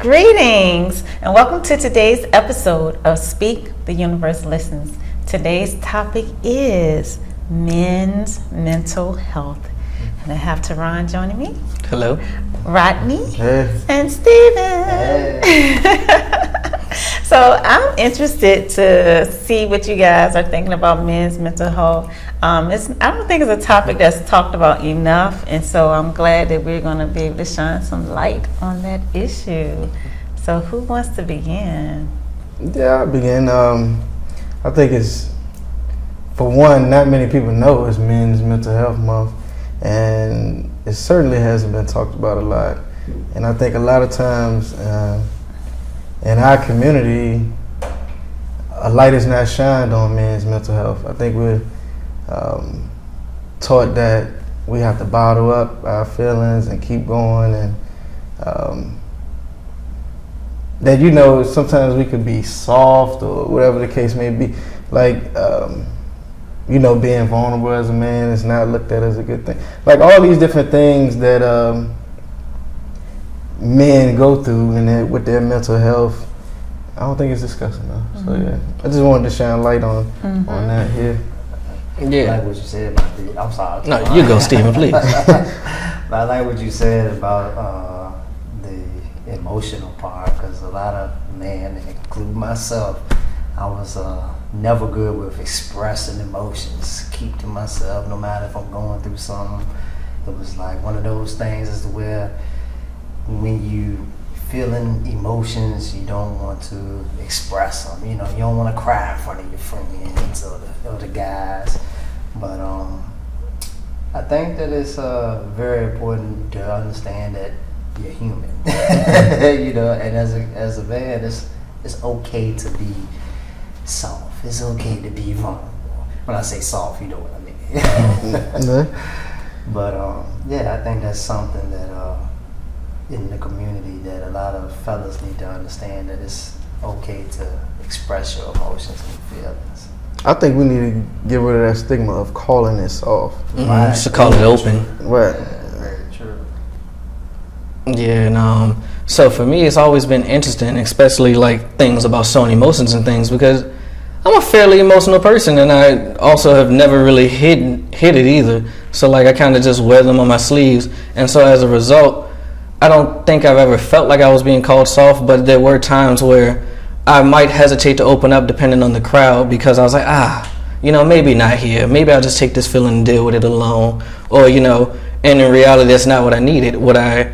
Greetings and welcome to today's episode of Speak, the Universe Listens. Today's topic is men's mental health. And I have Teron joining me. Hello. Rodney. Hey. And Steven. Hey. So I'm interested to see what you guys are thinking about men's mental health. I don't think it's a topic that's talked about enough, and so I'm glad that we're going to be able to shine some light on that issue. So who wants to begin? Yeah, I'll begin. I think it's, for one, not many people know it's Men's Mental Health Month, and it certainly hasn't been talked about a lot. And I think a lot of times in our community, a light is not shined on men's mental health. I think we're taught that we have to bottle up our feelings and keep going, and that, sometimes we could be soft or whatever the case may be. Like, being vulnerable as a man is not looked at as a good thing. Like all these different things that men go through with their mental health, I don't think it's discussed enough. Mm-hmm. So yeah, I just wanted to shine light on that here. Yeah. I like what you said about the. I'm sorry. No, you go, Stephen, please. But I like what you said about the emotional part, because a lot of men, including myself, I was never good with expressing emotions. Keep to myself, no matter if I'm going through something. It was like one of those things is where when you feeling emotions, you don't want to express them. You don't want to cry in front of your friends or the guys. But I think that it's very important to understand that you're human. And as a man, it's okay to be soft. It's okay to be vulnerable. When I say soft, you know what I mean. But I think that's something that in the community that a lot of fellas need to understand, that it's okay to express your emotions and feelings. I think we need to get rid of that stigma of calling it soft. Mm-hmm. Right. Just to call it open. Right. Yeah, very true. Yeah, and so for me, it's always been interesting, especially like things about showing emotions and things, because I'm a fairly emotional person, and I also have never really hid it either. So like I kind of just wear them on my sleeves, and so as a result, I don't think I've ever felt like I was being called soft, but there were times where I might hesitate to open up depending on the crowd, because I was like, maybe not here. Maybe I'll just take this feeling and deal with it alone. Or, and in reality, that's not what I needed. What I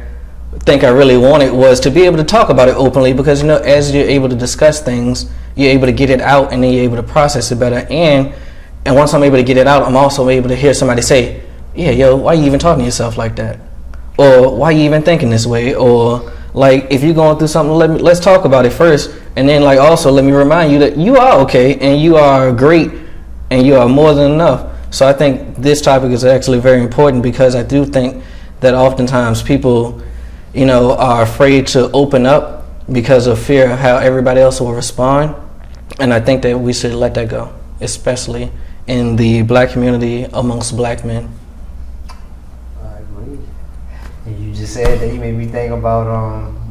think I really wanted was to be able to talk about it openly, because, as you're able to discuss things, you're able to get it out, and then you're able to process it better. And once I'm able to get it out, I'm also able to hear somebody say, yeah, why are you even talking to yourself like that? Or why are you even thinking this way? Or like, if you're going through something, let's talk about it first. And then like also let me remind you that you are okay, and you are great, and you are more than enough. So I think this topic is actually very important, because I do think that oftentimes people, are afraid to open up because of fear of how everybody else will respond. And I think that we should let that go, especially in the black community amongst black men. You just said that, you made me think about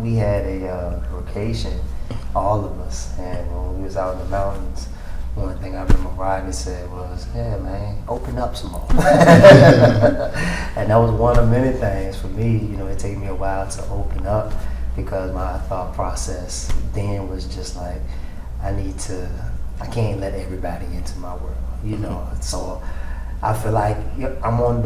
we had a vacation, all of us, and when we was out in the mountains, one thing I remember Rodney said was, yeah man, open up some more. And that was one of many things for me. It took me a while to open up, because my thought process then was just like, I can't let everybody into my world, so I feel like I'm on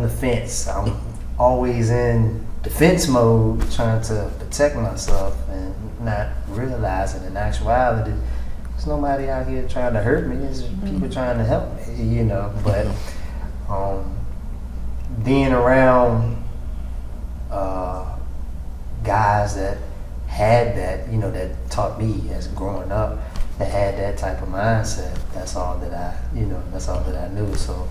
the fence. I'm always in defense mode, trying to protect myself and not realizing in actuality there's nobody out here trying to hurt me. There's people trying to help me, But being around guys that had that, that taught me as growing up, that had that type of mindset, that's all that I knew. So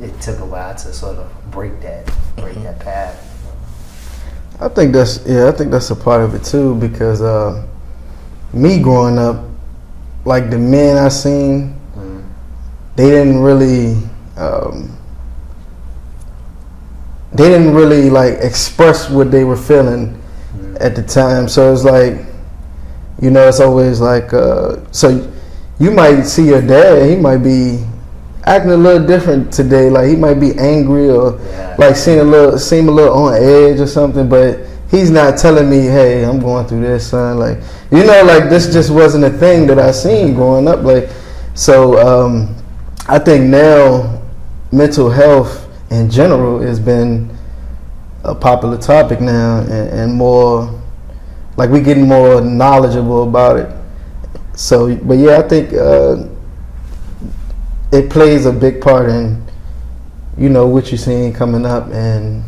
it took a while to sort of break that path. I think that's a part of it too, because me growing up, like the men I seen, they didn't really like express what they were feeling at the time. So it's like, you know, it's always like, so you might see your dad, he might be acting a little different today. Like he might be angry or like seem a little on edge or something, but he's not telling me, hey, I'm going through this, son. Like, you know, like this just wasn't a thing that I seen growing up. Like, so I think now mental health in general has been a popular topic now, and more like we're getting more knowledgeable about it. So, but yeah, I think it plays a big part in, you know, what you're seeing coming up, and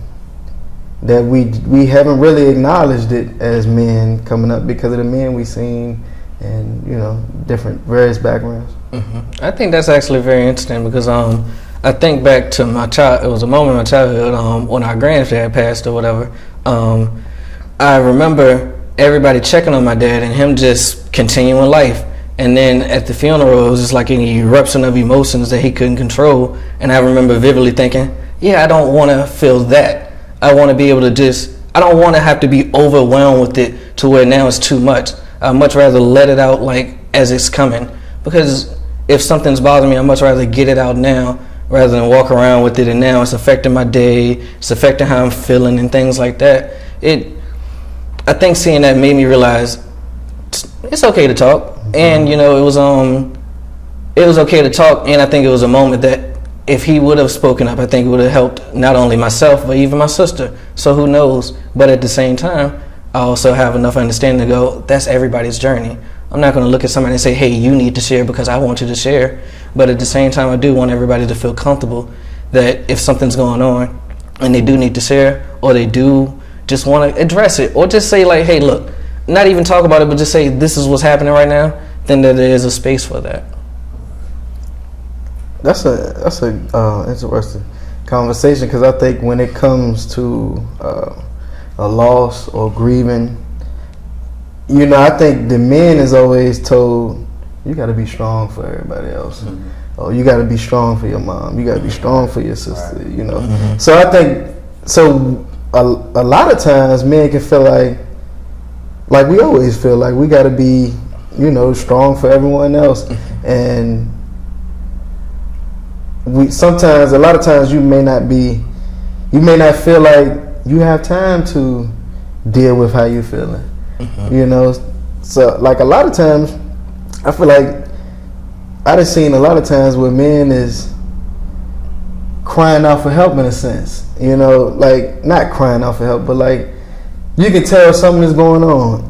that we haven't really acknowledged it as men coming up because of the men we seen, and you know, different various backgrounds. I think that's actually very interesting because I think back to it was a moment in my childhood when our granddad passed or whatever. I remember everybody checking on my dad and him just continuing life. And then at the funeral, it was just like an eruption of emotions that he couldn't control. And I remember vividly thinking, yeah, I don't want to feel that. I want to be able to I don't want to have to be overwhelmed with it to where now it's too much. I'd much rather let it out like as it's coming. Because if something's bothering me, I'd much rather get it out now rather than walk around with it, and now it's affecting my day, it's affecting how I'm feeling and things like that. I think seeing that made me realize it's okay to talk. And you know, it was okay to talk, and I think it was a moment that if he would have spoken up, I think it would have helped not only myself but even my sister. So who knows? But at the same time, I also have enough understanding to go, that's everybody's journey. I'm not going to look at somebody and say, hey, you need to share because I want you to share. But at the same time, I do want everybody to feel comfortable that if something's going on and they do need to share, or they do just want to address it, or just say like, hey, look, not even talk about it, but just say this is what's happening right now, then there is a space for that. That's a interesting conversation, because I think when it comes to a loss or grieving, you know, I think the men is always told, you got to be strong for everybody else. Or you got to be strong for your mom. You got to be strong for your sister, you know. So I think, a lot of times men can feel like we always feel like we got to be, you know, strong for everyone else. And a lot of times you may not feel like you have time to deal with how you're feeling. You know, so like a lot of times I feel like I done seen a lot of times where men is crying out for help in a sense, you know, like not crying out for help, but like you can tell something is going on,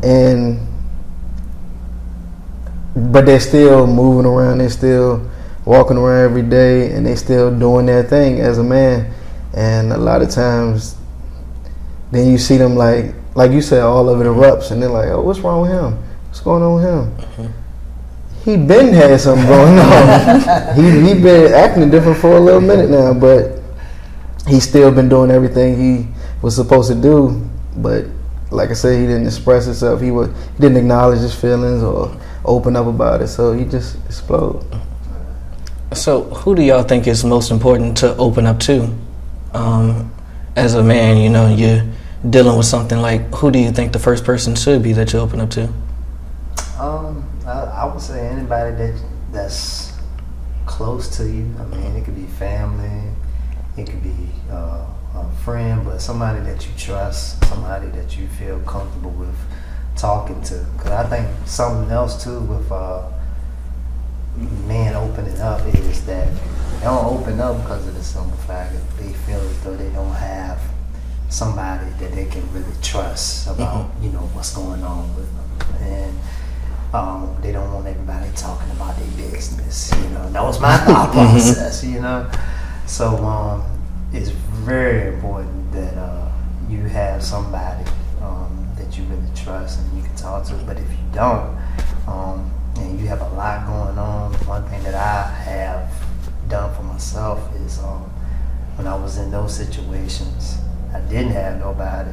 but they're still moving around, they're still walking around every day, and they still doing their thing as a man. And a lot of times then you see them like you said, all of it erupts, and they're like, oh, what's wrong with him? What's going on with him? He been had something going on. he been acting different for a little minute now, but he's still been doing everything he was supposed to do. But like I said, he didn't express himself. He didn't acknowledge his feelings or open up about it, so he just exploded. So who do y'all think is most important to open up to? As a man, you know, you're dealing with something, like who do you think the first person should be that you open up to? I would say anybody that's close to you. I mean, it could be family, it could be a friend, but somebody that you trust, somebody that you feel comfortable with talking to. Because I think something else too with men opening up is that they don't open up because of the simple fact that they feel as though they don't have somebody that they can really trust about, you know, what's going on with them. And they don't want everybody talking about their business, you know. That was my thought process, you know. So it's very important that you have somebody that you really trust and you can talk to. But if you don't, and you have a lot going on, one thing that I have done for myself is when I was in those situations, I didn't have nobody,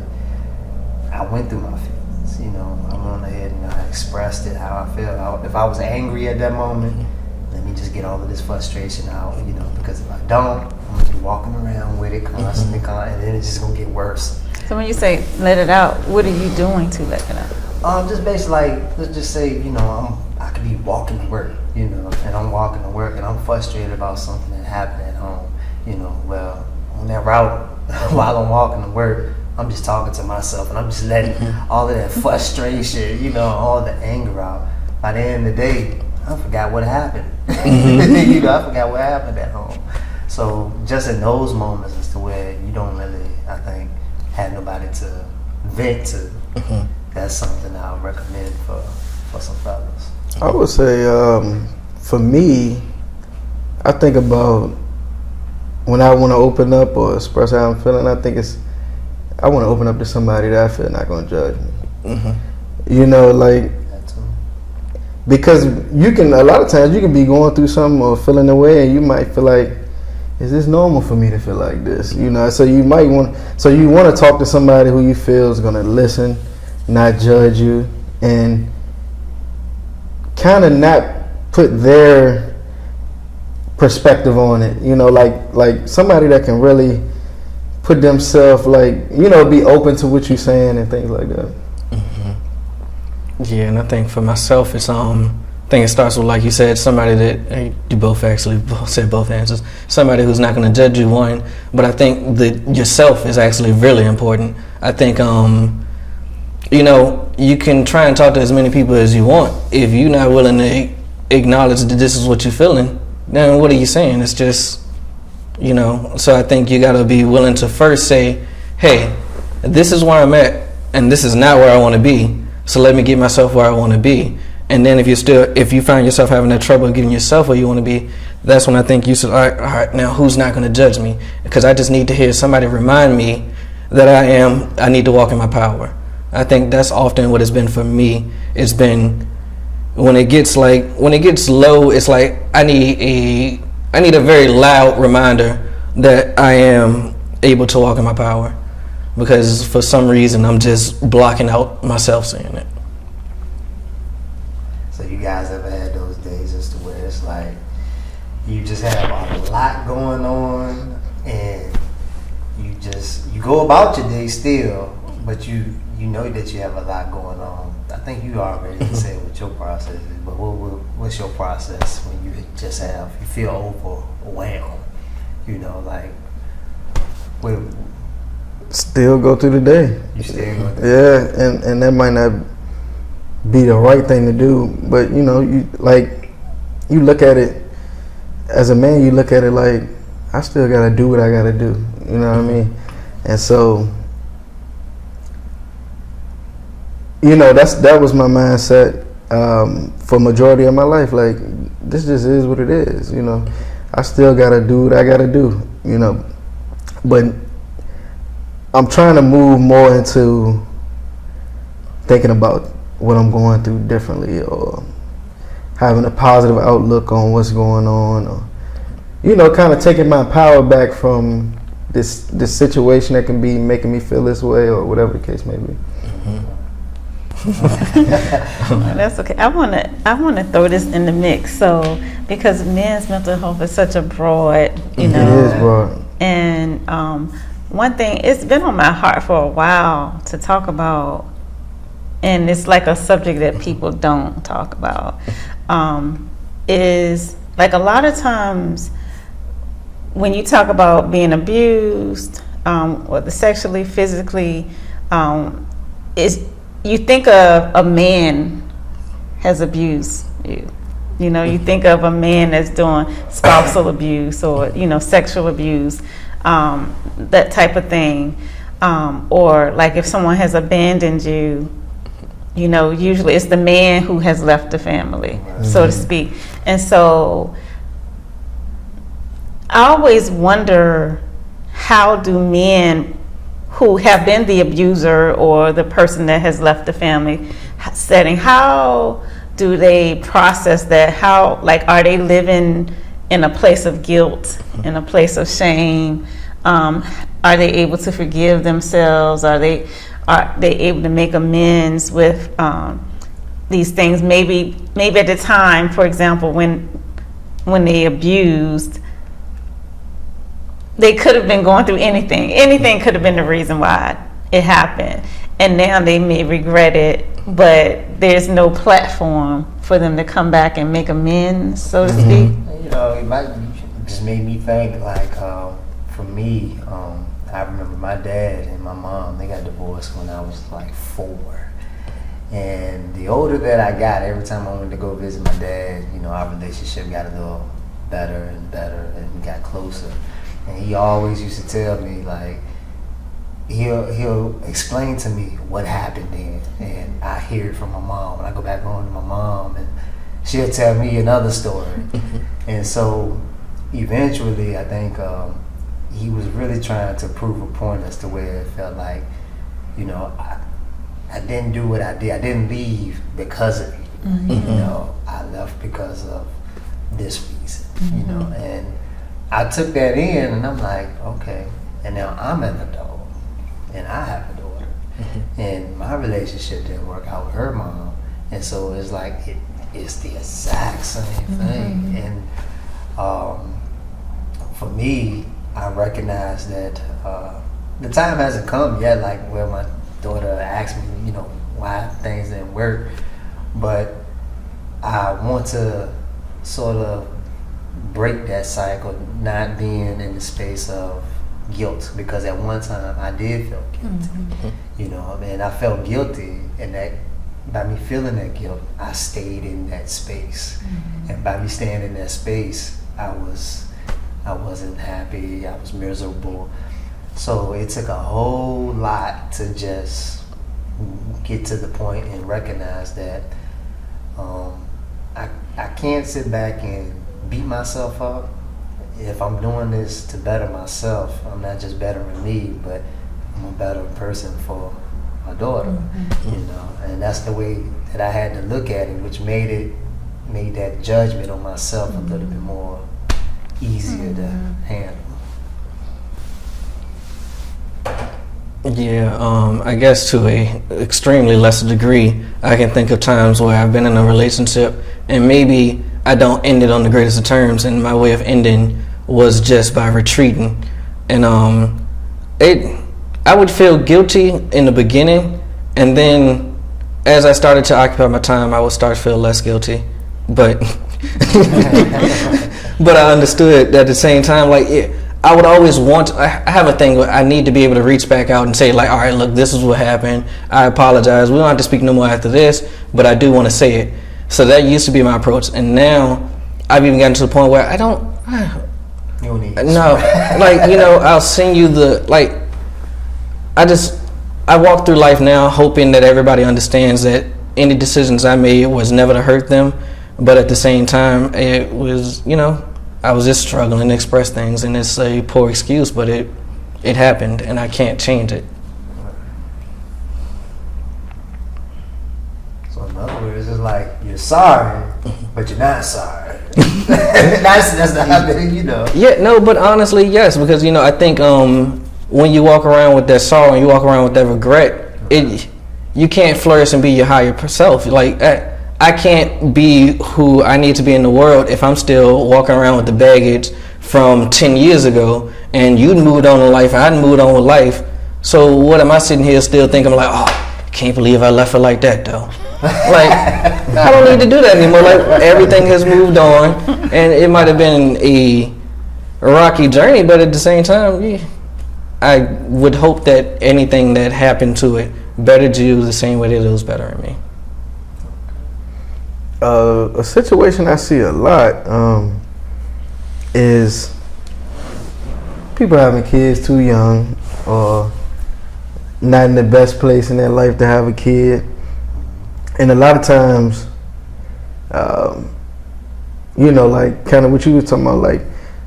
I went through my feelings. You know, I went ahead and I expressed it how I felt. If I was angry at that moment, let me just get all of this frustration out, you know, because if I don't, I'm gonna walking around with it constantly, and then it's just gonna get worse. So when you say let it out, what are you doing to let it out? Just basically like, let's just say, I could be walking to work, and I'm walking to work and I'm frustrated about something that happened at home, well, on that route, while I'm walking to work, I'm just talking to myself and I'm just letting all of that frustration, all the anger out. By the end of the day, I forgot what happened. I forgot what happened at home. So just in those moments as to where you don't really, I think, have nobody to vent to, that's something I would recommend for some fellas. I would say, for me, I think about when I want to open up or express how I'm feeling. I think I want to open up to somebody that I feel not going to judge me. Like, because a lot of times you can be going through something or feeling a way, and you might feel like, is this normal for me to feel like this? So you want to talk to somebody who you feel is going to listen, not judge you, and kind of not put their perspective on it. Like somebody that can really put themselves, be open to what you're saying and things like that. Yeah, and I think for myself, it's I think it starts with, like you said, somebody that you both said both answers. Somebody who's not going to judge you, one, but I think that yourself is actually really important. I think you can try and talk to as many people as you want. If you're not willing to acknowledge that this is what you're feeling, then what are you saying? It's just, so I think you got to be willing to first say, hey, this is where I'm at, and this is not where I want to be. So let me get myself where I want to be. And then if you find yourself having that trouble getting yourself where you want to be, that's when I think you should, all right, now who's not going to judge me? Because I just need to hear somebody remind me that I need to walk in my power. I think that's often what it's been for me. It's been when it gets low, it's like I need a very loud reminder that I am able to walk in my power. Because for some reason I'm just blocking out myself saying it. So you guys ever had those days as to where it's like you just have a lot going on and you go about your day still, but you know that you have a lot going on. I think you already said what your process is, but what's your process when you feel overwhelmed? Still go through the day. You still go through Yeah, and that might not be the right thing to do, but you look at it as a man. You look at it like, I still gotta do what I gotta do. You know what I mean? And so, that was my mindset for majority of my life. Like, this just is what it is. I still gotta do what I gotta do. But I'm trying to move more into thinking about what I'm going through differently, or having a positive outlook on what's going on, or kind of taking my power back from this situation that can be making me feel this way, or whatever the case may be. That's okay. I want to throw this in the mix. So because men's mental health is such a broad, It is broad. And one thing, it's been on my heart for a while to talk about, and it's like a subject that people don't talk about, is like a lot of times when you talk about being abused, whether sexually, physically, you think of a man has abused you. You think of a man that's doing spousal abuse or, sexual abuse, that type of thing. Or like if someone has abandoned you, usually it's the man who has left the family, so to speak. And so I always wonder, how do men who have been the abuser or the person that has left the family setting, how do they process that? How, are they living in a place of guilt, in a place of shame? Are they able to forgive themselves? Are they able to make amends with these things? Maybe at the time, for example, when they abused, they could have been going through anything. Anything could have been the reason why it happened. And now they may regret it, but there's no platform for them to come back and make amends, so to speak. You know, it just made me think, like, for me, I remember my dad and my mom, they got divorced when I was like 4. And the older that I got, every time I went to go visit my dad, you know, our relationship got a little better and better, and we got closer. And he always used to tell me, like, he'll explain to me what happened then, and I hear it from my mom. When I go back home to my mom, and she'll tell me another story. And so eventually, I think he was really trying to prove a point as to where it felt like, you know, I didn't do what I did. I didn't leave because of it. You know, I left because of this reason. You know, and I took that in, and I'm like, okay. And now I'm an adult, and I have a daughter, and my relationship didn't work out with her mom, and so it's like it's the exact same thing. And for me, I recognize that the time hasn't come yet, like where my daughter asked me, you know, why things didn't work, but I want to sort of break that cycle, not being in the space of guilt, because at one time I did feel guilty. You know, and I felt guilty, and that by me feeling that guilt, I stayed in that space. And by me staying in that space, I wasn't happy, I was miserable. So it took a whole lot to just get to the point and recognize that I can't sit back and beat myself up. If I'm doing this to better myself, I'm not just bettering me, but I'm a better person for my daughter. You know, and that's the way that I had to look at it, which made that judgment on myself a little bit more easier to handle. Yeah, I guess to a extremely lesser degree, I can think of times where I've been in a relationship and maybe I don't end it on the greatest of terms, and my way of ending was just by retreating. And I would feel guilty in the beginning, and then as I started to occupy my time, I would start to feel less guilty. But but I understood at the same time, like, I would always I have a thing where I need to be able to reach back out and say, like, all right, look, this is what happened. I apologize. We don't have to speak no more after this, but I do want to say it. So that used to be my approach. And now I've even gotten to the point where I don't, You don't need no, like, you know, I'll send you I walk through life now hoping that everybody understands that any decisions I made was never to hurt them. But at the same time, it was, you know, I was just struggling to express things, and it's a poor excuse, but it happened, and I can't change it. So in other words, it's like you're sorry, but you're not sorry. that's not, you know. Yeah, no, but honestly, yes, because, you know, I think when you walk around with that sorrow and you walk around with that regret, you can't flourish and be your higher self. Like, I can't be who I need to be in the world if I'm still walking around with the baggage from 10 years ago, and you moved on in life, I hadn't moved on with life. So what am I sitting here still thinking, like, oh, can't believe I left her like that, though. Like, I don't need to do that anymore. Like, everything has moved on, and it might have been a rocky journey, but at the same time, yeah, I would hope that anything that happened to it bettered you the same way that it was bettering me. A situation I see a lot is people having kids too young, or not in the best place in their life to have a kid. And a lot of times, you know, like kind of what you were talking about, like,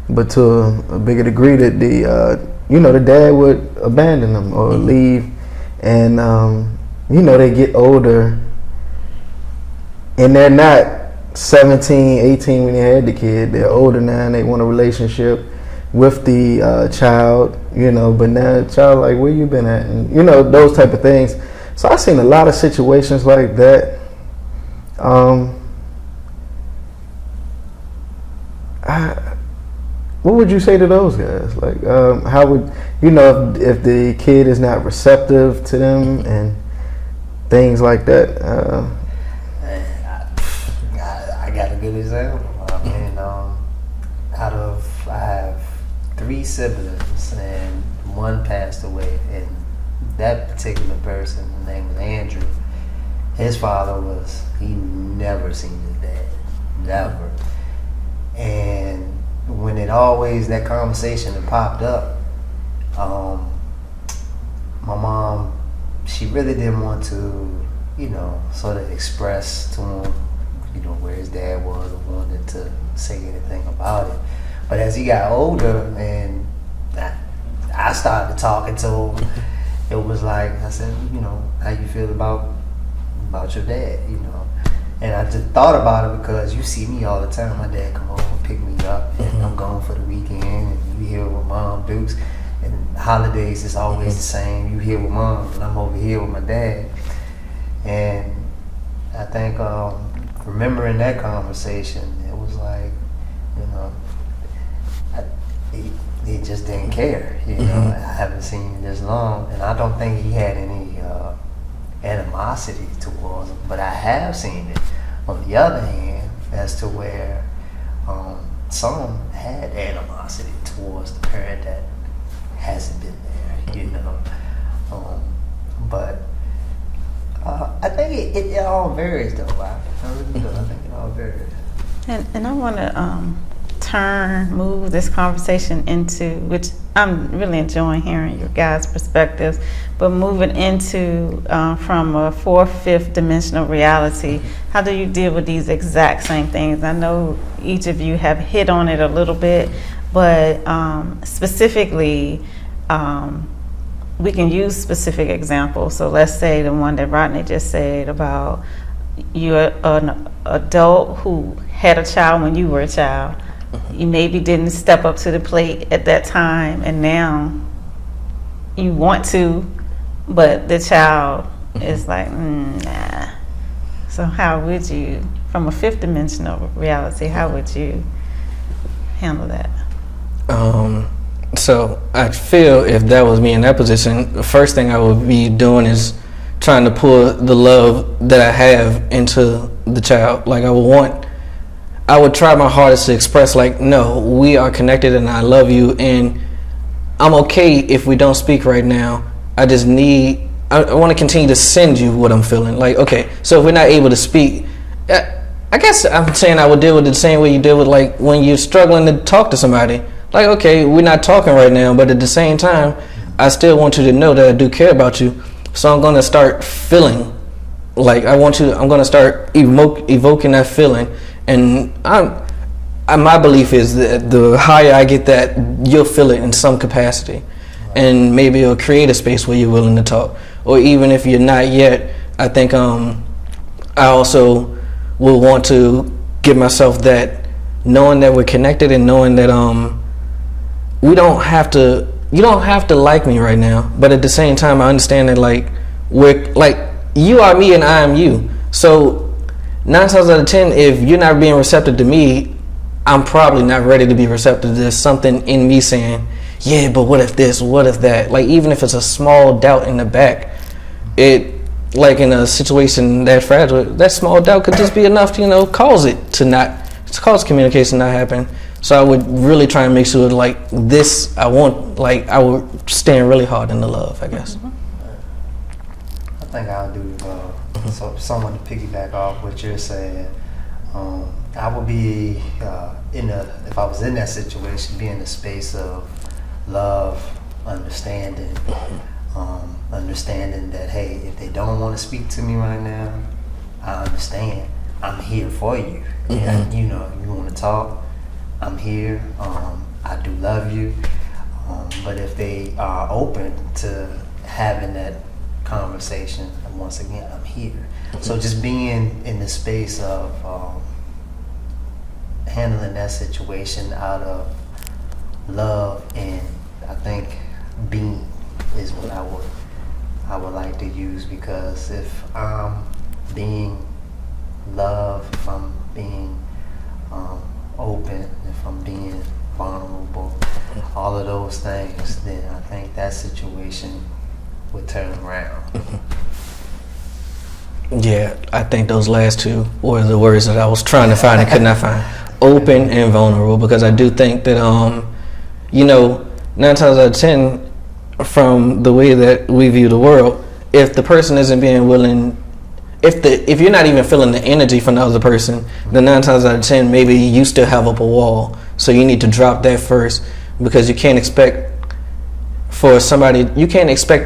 but to a bigger degree that the dad would abandon them or leave, and you know, they get older and they're not 17, 18 when they had the kid. They're older now and they want a relationship with the child, you know, but now the child, like, where you been at? And, you know, those type of things. So I've seen a lot of situations like that. what would you say to those guys? Like, how would you know if the kid is not receptive to them and things like that? I got a good example. I mean, I have 3 siblings, and one passed away, and that particular person, his name was Andrew. His father he never seen his dad, never. And when that conversation had popped up, my mom, she really didn't want to, sort of express to him, where his dad was, or wanted to say anything about it. But as he got older and I started talking to him, it was like, I said, how you feel about your dad, And I just thought about it because you see me all the time. My dad come over and pick me up, and I'm gone for the weekend, and you here with Mom Dukes. And holidays is always the same. You here with Mom, and I'm over here with my dad. And I think remembering that conversation, it was like, he just didn't care. I haven't seen him this long, and I don't think he had any animosity towards him. But I have seen it on the other hand, as to where some had animosity towards the parent that hasn't been there. But I think it all varies, though. I really do. I think it all varies. And I want to move this conversation into, which I'm really enjoying hearing your guys' perspectives, but moving into from a 4th, 5th dimensional reality. How do you deal with these exact same things? I know each of you have hit on it a little bit, but specifically, we can use specific examples. So let's say the one that Rodney just said about you're an adult who had a child when you were a child. You maybe didn't step up to the plate at that time, and now you want to, but the child is like, nah. So how would you, from a 5th dimensional reality, how would you handle that? So I feel if that was me in that position, the first thing I would be doing is trying to pour the love that I have into the child. Like I would try my hardest to express, like, no, we are connected and I love you, and I'm okay if we don't speak right now. I want to continue to send you what I'm feeling. Like, okay, so if we're not able to speak, I guess I'm saying I would deal with it the same way you deal with, like, when you're struggling to talk to somebody. Like, okay, we're not talking right now, but at the same time, I still want you to know that I do care about you. So I'm going to start feeling like I'm going to start evoking that feeling. And my belief is that the higher I get that, you'll feel it in some capacity. And maybe it'll create a space where you're willing to talk. Or even if you're not yet, I think I also will want to give myself that, knowing that we're connected and knowing that you don't have to like me right now, but at the same time I understand that, like, we're like, you are me and I am you. So 9 times out of 10, if you're not being receptive to me, I'm probably not ready to be receptive. There's something in me saying, yeah, but what if this, what if that? Like, even if it's a small doubt in the back, it, like in a situation that fragile, that small doubt could just be enough to, cause communication not happen. So I would really try and make sure, like, I would stand really hard in the love, I guess. I think I'll do, so someone to piggyback off what you're saying, I would be if I was in that situation, be in the space of love, understanding, understanding that, hey, if they don't want to speak to me right now, I understand. I'm here for you. And, you want to talk, I'm here. I do love you. But if they are open to having that conversation, and once again, I'm here. So just being in the space of handling that situation out of love, and I think being is what I would like to use, because if I'm being love, if I'm being open, if I'm being vulnerable, all of those things, then I think that situation would turn around. Yeah, I think those last two were the words that I was trying to find and could not find. Open and vulnerable, because I do think that, 9 times out of 10, from the way that we view the world, if the person isn't being willing, if you're not even feeling the energy from the other person, then 9 times out of 10, maybe you still have up a wall. So you need to drop that first, because you can't expect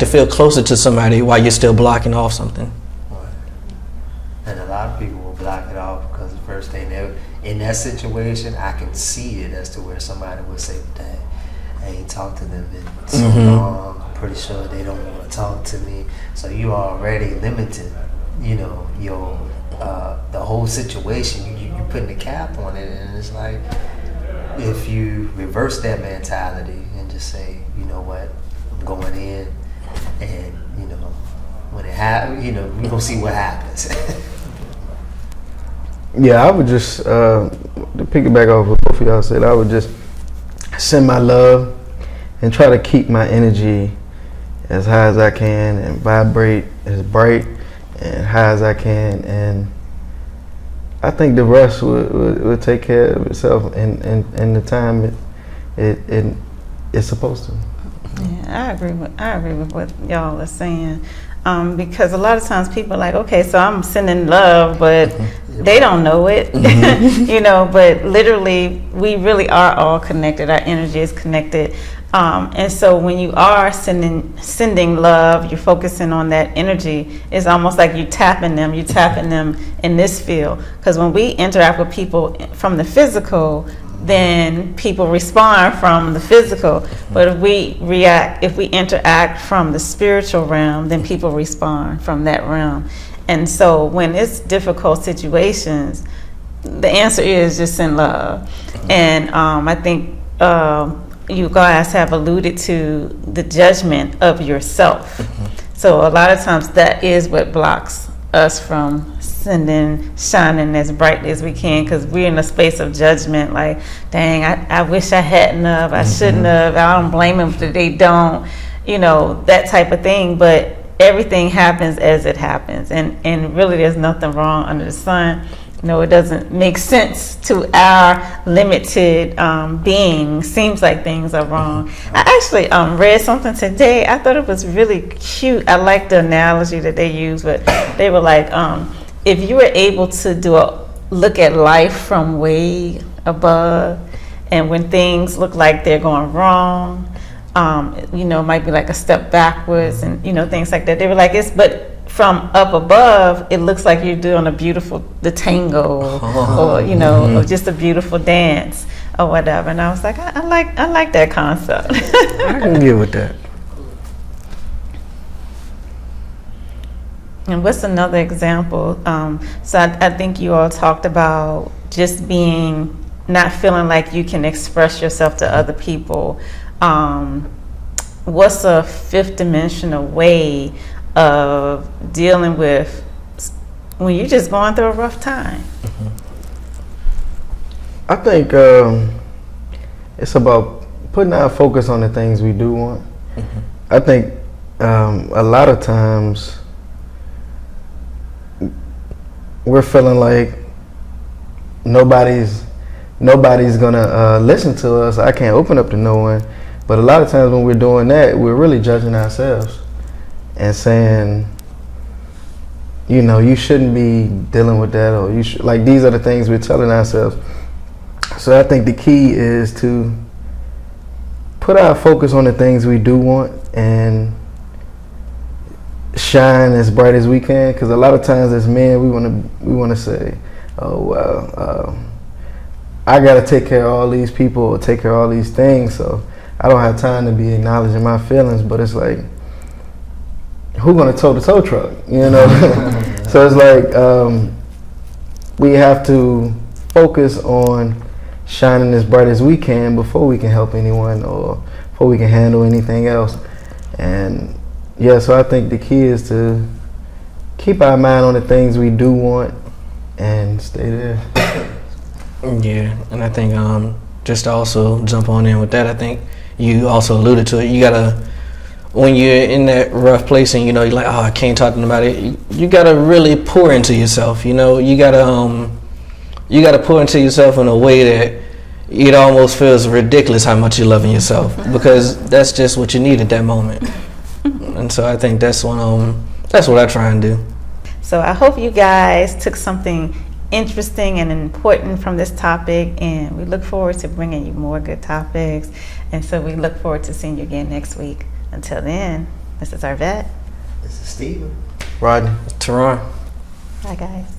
to feel closer to somebody while you're still blocking off something. And a lot of people will block it off because the first thing in that situation, I can see it as to where somebody would say, dang, I ain't talked to them in so long. I'm pretty sure they don't want to talk to me. So you already limited, your the whole situation. You putting a cap on it, and it's like, if you reverse that mentality and just say, you know what, I'm going in, and when it happens, we're gonna see what happens. Yeah, I would just, to piggyback off what both of y'all said, I would just send my love and try to keep my energy as high as I can and vibrate as bright and high as I can. And I think the rest would take care of itself in the time it's supposed to. Yeah, I agree with what y'all are saying. Because a lot of times people are like, okay, so I'm sending love, but they don't know it, but literally we really are all connected. Our energy is connected. And so when you are sending love, you're focusing on that energy. It's almost like you're tapping them in this field. Because when we interact with people from the physical, then people respond from the physical. But if we interact from the spiritual realm, then people respond from that realm. And so when it's difficult situations, the answer is just send love. And I think you guys have alluded to the judgment of yourself. So a lot of times that is what blocks us from shining as brightly as we can, because we're in a space of judgment, like, dang, I wish I hadn't have, I shouldn't have, I don't blame them if they don't, that type of thing. But everything happens as it happens, and really there's nothing wrong under the sun. It doesn't make sense to our limited being. Seems like things are wrong. I actually read something today. I thought it was really cute. I like the analogy that they used, but they were like, if you were able to look at life from way above, and when things look like they're going wrong, it might be like a step backwards, and things like that. They were like, but from up above, it looks like you're doing the tango, or just a beautiful dance or whatever. And I was like, I like that concept. I can get with that. And what's another example? So I think you all talked about just not feeling like you can express yourself to other people. What's a fifth dimensional way of dealing with when you're just going through a rough time? I think it's about putting our focus on the things we do want. I think a lot of times we're feeling like nobody's gonna listen to us. I can't open up to no one. But a lot of times when we're doing that, we're really judging ourselves and saying, you shouldn't be dealing with that, or these are the things we're telling ourselves. So I think the key is to put our focus on the things we do want and shine as bright as we can. Because a lot of times as men, we want to say, oh well, I got to take care of all these people or take care of all these things, so I don't have time to be acknowledging my feelings. But it's like, who gonna tow the tow truck? So it's like we have to focus on shining as bright as we can before we can help anyone or before we can handle anything else. And yeah, so I think the key is to keep our mind on the things we do want and stay there. Yeah, and I think just to also jump on in with that, I think you also alluded to it. You gotta, when you're in that rough place and you know you're like, oh, I can't talk to nobody. You gotta really pour into yourself. You know, you gotta pour into yourself in a way that it almost feels ridiculous how much you're loving yourself, because that's just what you need at that moment. And so I think that's what I try and do. So I hope you guys took something interesting and important from this topic, and we look forward to bringing you more good topics. And so we look forward to seeing you again next week. Until then, this is Arvette. This is Steven. Rodney. Teron. Bye, guys.